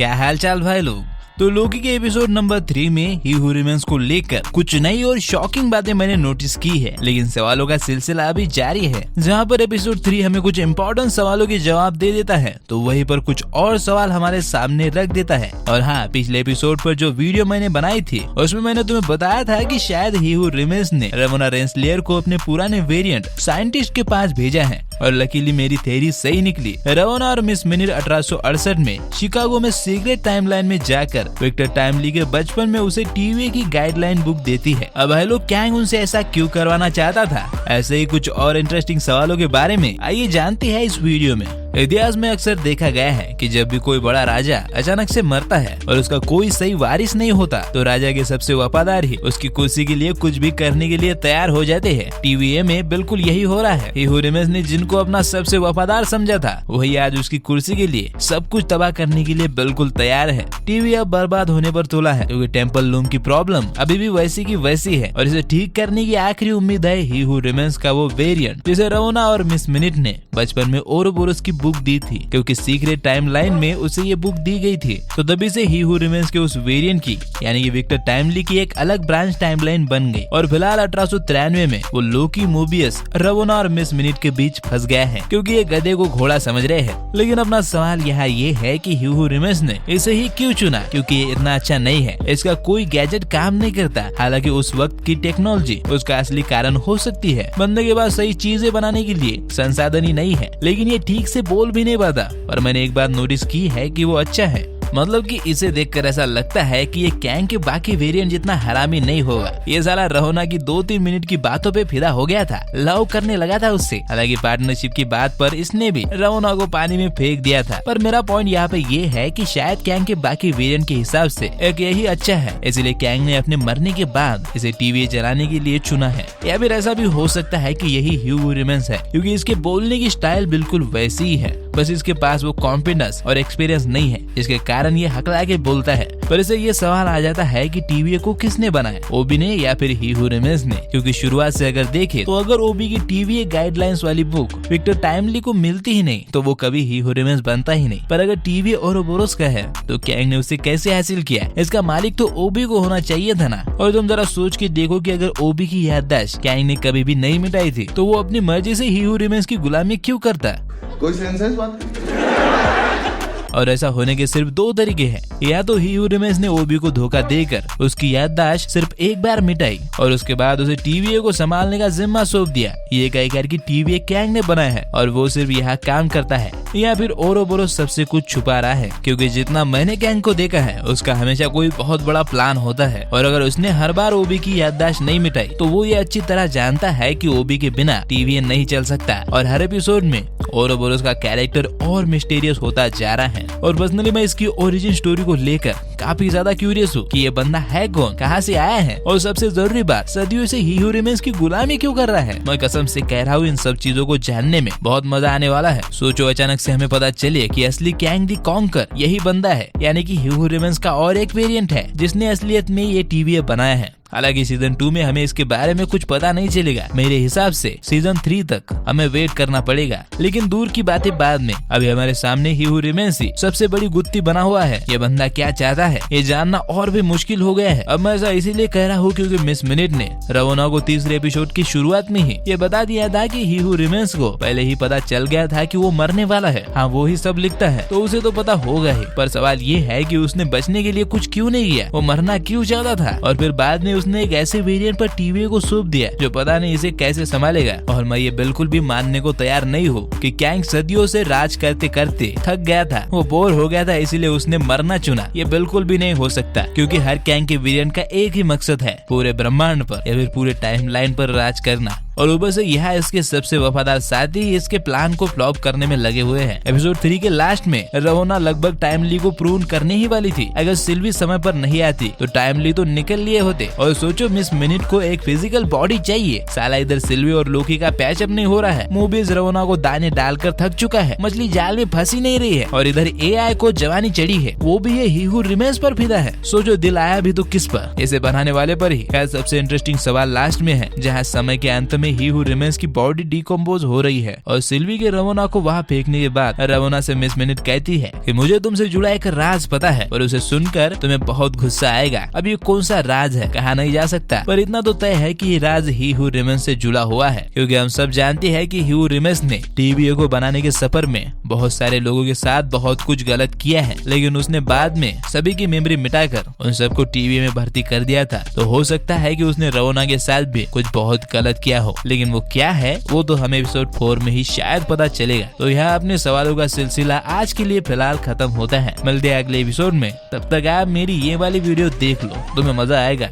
क्या हाल चाल भाई लोग। तो लोकी के एपिसोड नंबर 3 में ही हू रिमेन्स को लेकर कुछ नई और शॉकिंग बातें मैंने नोटिस की है, लेकिन सवालों का सिलसिला अभी जारी है। जहां पर एपिसोड 3 हमें कुछ इम्पोर्टेंट सवालों के जवाब दे देता है, तो वहीं पर कुछ और सवाल हमारे सामने रख देता है। और हाँ, पिछले एपिसोड पर जो वीडियो मैंने बनाई थी उसमें मैंने तुम्हें बताया था कि शायद ही हू रिमेन्स ने रमोना रेंसलेयर को अपने पुराने वेरिएंट साइंटिस्ट के पास भेजा है, और लकीली मेरी थ्योरी सही निकली। रमोना और मिस मिनिट 1868 में शिकागो में सीक्रेट टाइमलाइन में जाकर विक्टर टाइमली के बचपन में उसे टीवी की गाइडलाइन बुक देती है। अब हेलो कैंग उनसे ऐसा क्यों करवाना चाहता था? ऐसे ही कुछ और इंटरेस्टिंग सवालों के बारे में आइए जानते हैं इस वीडियो में। इतिहास में अक्सर देखा गया है कि जब भी कोई बड़ा राजा अचानक से मरता है और उसका कोई सही वारिस नहीं होता, तो राजा के सबसे वफादार ही उसकी कुर्सी के लिए कुछ भी करने के लिए तैयार हो जाते हैं। टीवीए में बिल्कुल यही हो रहा है। ही हू रिमेन्स ने जिनको अपना सबसे वफादार समझा था, वही आज उसकी कुर्सी के लिए सब कुछ तबाह करने के लिए बिल्कुल तैयार है। टीवी अब बर्बाद होने पर तुला है, क्योंकि टेम्पल लूम की प्रॉब्लम अभी भी वैसी की वैसी है, और इसे ठीक करने की आखिरी उम्मीद है ही हू रिमेन्स का वो वेरिएंट जिसे रमोना और मिस मिनिट ने बचपन में ओरोबोरोस की बुक दी थी, क्योंकि सीक्रेट टाइमलाइन में उसे ये बुक दी गई थी। तो तभी से ही हू रिमेन्स के उस वेरिएंट की यानी कि विक्टर टाइमली की एक अलग ब्रांच टाइमलाइन बन गई, और फिलहाल 1893 में वो लोकी, मोबियस, रमोना और मिस मिनिट के बीच फंस गया है, क्योंकि ये गधे को घोड़ा समझ रहे हैं। लेकिन अपना सवाल यहाँ ये है कि ही हू रिमेन्स ने इसे ही क्यों चुना, क्योंकि ये इतना अच्छा नहीं है। इसका कोई गैजेट काम नहीं करता। हालांकि उस वक्त की टेक्नोलॉजी उसका असली कारण हो सकती है। बंदे के पास सही चीजें बनाने के लिए संसाधन ही नहीं है, लेकिन ये ठीक से बोल भी नहीं पाता। और मैंने एक बात नोटिस की है कि वो अच्छा है, मतलब कि इसे देखकर ऐसा लगता है कि ये कैंग के बाकी वेरिएंट जितना हरामी नहीं होगा। ये साला रमोना की 2-3 मिनट की बातों पे फिदा हो गया था, लव करने लगा था उससे। हालांकि पार्टनरशिप की बात पर इसने भी रमोना को पानी में फेंक दिया था। पर मेरा पॉइंट यहाँ पे ये है कि शायद कैंग के बाकी वेरिएंट के हिसाब से एक यही अच्छा है, इसलिए कैंग ने अपने मरने के बाद इसे टीवी चलाने के लिए चुना है। या फिर ऐसा भी हो सकता है कि यही ही हू रिमेन्स है, क्योंकि इसके बोलने की स्टाइल बिल्कुल वैसी ही है, बस इसके पास वो कॉन्फिडेंस और एक्सपीरियंस नहीं है, जिसके कारण ये हकला के बोलता है। पर इसे ये सवाल आ जाता है कि टीवी को किसने बनाया, ओबी ने या फिर ही हू रिमेन्स ने? क्योंकि शुरुआत से अगर देखे तो अगर ओबी की टीवी गाइडलाइंस वाली बुक विक्टर टाइमली को मिलती ही नहीं, तो वो कभी ही हू रिमेन्स बनता ही नहीं। पर अगर टीवी ओरोबोरोस का है, तो कैंग ने उसे कैसे हासिल किया? इसका मालिक तो ओबी को होना चाहिए था ना। और तुम जरा सोच के देखो कि अगर ओबी की याददाश्त कैंग ने कभी भी नहीं मिटाई थी, तो वो अपनी मर्जी से ही हू रिमेन्स की गुलामी क्यों करता? कोई सेंस है इस बात की? और ऐसा होने के सिर्फ 2 तरीके हैं। या तो ही हू रिमेन्स ने ओबी को धोखा देकर उसकी याददाश्त सिर्फ एक बार मिटाई और उसके बाद उसे टीवीए को संभालने का जिम्मा सौंप दिया, ये कहकर कि टीवीए कैंग ने बनाया है और वो सिर्फ यहाँ काम करता है। या फिर ओरोबोरोस सबसे कुछ छुपा रहा है, क्योंकि जितना मैंने कैंग को देखा है उसका हमेशा कोई बहुत बड़ा प्लान होता है, और अगर उसने हर बार ओबी की याददाश्त नहीं मिटाई, तो वो ये अच्छी तरह जानता है कि ओबी के बिना टीवीए नहीं चल सकता। और हर एपिसोड में ओरोबोरोस का कैरेक्टर और मिस्टीरियस होता जा रहा है। और पर्सनली मैं इसकी ओरिजिन स्टोरी को लेकर काफी ज्यादा क्यूरियस हूँ कि ये बंदा है कौन, कहाँ से आया है, और सबसे जरूरी बात, सदियों से ही हू रिमेन्स की गुलामी क्यों कर रहा है। मैं कसम से कह रहा हूँ, इन सब चीजों को जानने में बहुत मजा आने वाला है। सोचो अचानक से हमें पता चले कि असली कैंग द कॉन्कर यही बंदा है, यानी कि ही हू रिमेन्स का और एक वेरिएंट है जिसने असलियत में ये टीवी बनाया है। हालांकि सीजन 2 में हमें इसके बारे में कुछ पता नहीं चलेगा। मेरे हिसाब से सीजन 3 तक हमें वेट करना पड़ेगा। लेकिन दूर की बातें बाद में, अभी हमारे सामने ही हू रिमेन्स ही सबसे बड़ी गुत्थी बना हुआ है। ये बंदा क्या चाहता है ये जानना और भी मुश्किल हो गया है। अब मैं ऐसा इसीलिए कह रहा हूँ क्योंकि मिस मिनिट ने रमोना को तीसरे एपिसोड की शुरुआत में ही ये बता दिया था कि ही हू रिमेन्स को पहले ही पता चल गया था कि वो मरने वाला है। हाँ, वो ही सब लिखता है तो उसे तो पता होगा ही, पर सवाल ये है कि उसने बचने के लिए कुछ क्यों नहीं किया, वो मरना क्यों चाहता था। और फिर बाद में उसने एक ऐसे वेरिएंट पर टीवी को सौंप दिया जो पता नहीं इसे कैसे संभालेगा। और मैं ये बिल्कुल भी मानने को तैयार नहीं हूँ कि कैंग सदियों से राज करते करते थक गया था, वो बोर हो गया था, इसलिए उसने मरना चुना। ये बिल्कुल भी नहीं हो सकता, क्योंकि हर कैंग के वेरिएंट का एक ही मकसद है, पूरे ब्रह्मांड पर या फिर पूरे टाइमलाइन पर राज करना। और ऊपर से यहाँ इसके सबसे वफादार साथी इसके प्लान को फ्लॉप करने में लगे हुए हैं। एपिसोड 3 के लास्ट में रमोना लगभग टाइमली को प्रूव करने ही वाली थी। अगर सिल्वी समय पर नहीं आती तो टाइमली तो निकल लिए होते। और सोचो, मिस मिनिट को एक फिजिकल बॉडी चाहिए, साला इधर सिल्वी और लोकी का पैचअप नहीं हो रहा है, मोबियस रमोना को दाने डालकर थक चुका है, मछली जाल में फंसी नहीं रही है, और इधर एआई को जवानी चढ़ी है, वो भी ये ही हू रिमेन्स पर फिदा है। सोचो, दिल आया भी तो किस पर? इसे बनाने वाले पर ही। खैर, सबसे इंटरेस्टिंग सवाल लास्ट में है, जहाँ समय के अंत में ही हु रिमेन्स की बॉडी डिकम्पोज हो रही है और सिल्वी के रवोना को वहाँ फेंकने के बाद रवोना से मिस मिनट कहती है कि मुझे तुमसे जुड़ा एक राज पता है और उसे सुनकर तुम्हें बहुत गुस्सा आएगा। अब ये कौन सा राज है कहा नहीं जा सकता, पर इतना तो तय है कि ये राज ही हु रिमेन्स से जुड़ा हुआ है, क्योंकि हम सब जानते हैं कि ही हु रिमेन्स ने टीवीओ को बनाने के सफर में बहुत सारे लोगों के साथ बहुत कुछ गलत किया है, लेकिन उसने बाद में सभी की मेमोरी मिटाकर उन सबको टीवी में भर्ती कर दिया था। तो हो सकता है कि उसने रवोना के साथ भी कुछ बहुत गलत किया हो, लेकिन वो क्या है वो तो हमें एपिसोड 4 में ही शायद पता चलेगा। तो यहाँ अपने सवालों का सिलसिला आज के लिए फिलहाल खत्म होता है। मिलते हैं अगले एपिसोड में, तब तक आप मेरी ये वाली वीडियो देख लो, तुम्हें मजा आएगा।